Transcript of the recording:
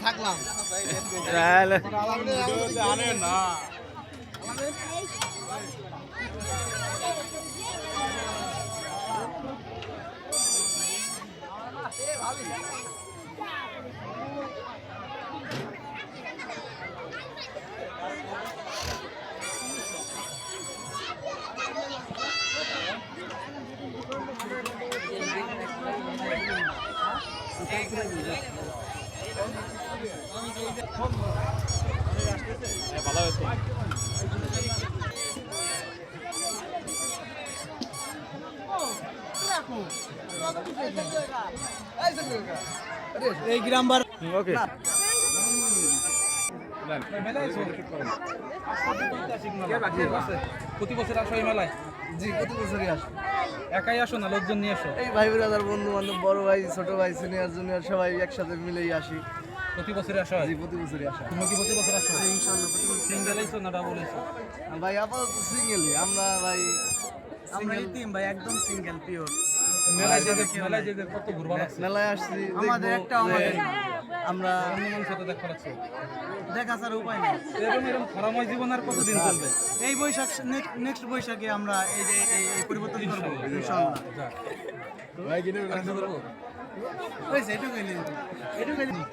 থাকলাম ভালো হয়েছে এই গ্রামবার ওকে প্রতি বছর আসো এই মেলায়? জি প্রতি বছরই আসে। একাই আসো না লোকজন নিয়ে আসো? এই ভাই ব্রাদার বন্ধু বান্ধব বড় ভাই ছোট ভাই সিনিয়র জুনিয়র সবাই একসাথে মিলেই আসি। প্রতি বছরে আসো? জি প্রতি বছরই আসা। তুমি কি প্রতি বছর আসো? ইনশাআল্লাহ প্রতি বছর। সিঙ্গেল আইছো না ডাবল আইছো? ভাই আপাতত সিঙ্গেলই আমরা ভাই, আমরা টিম ভাই একদম সিঙ্গেল পিওর। মেলায় যেতে কত ঘুরবা লাগছে? মেলায় আসছি আমাদের একটা আমরা অন্যদের সাথে দেখা লাগছে। দেখা ছাড়া উপায় নেই। এরকম খরাময় জীবন আর কতদিন চলবে? এই বৈশাখ নেক্সট বৈশাখে আমরা এই যে এই পরিবর্তন করবো ইনশাআল্লাহ। ভাই কিনে হয়েছে এটুকুই নিন, এটুকুই নিন।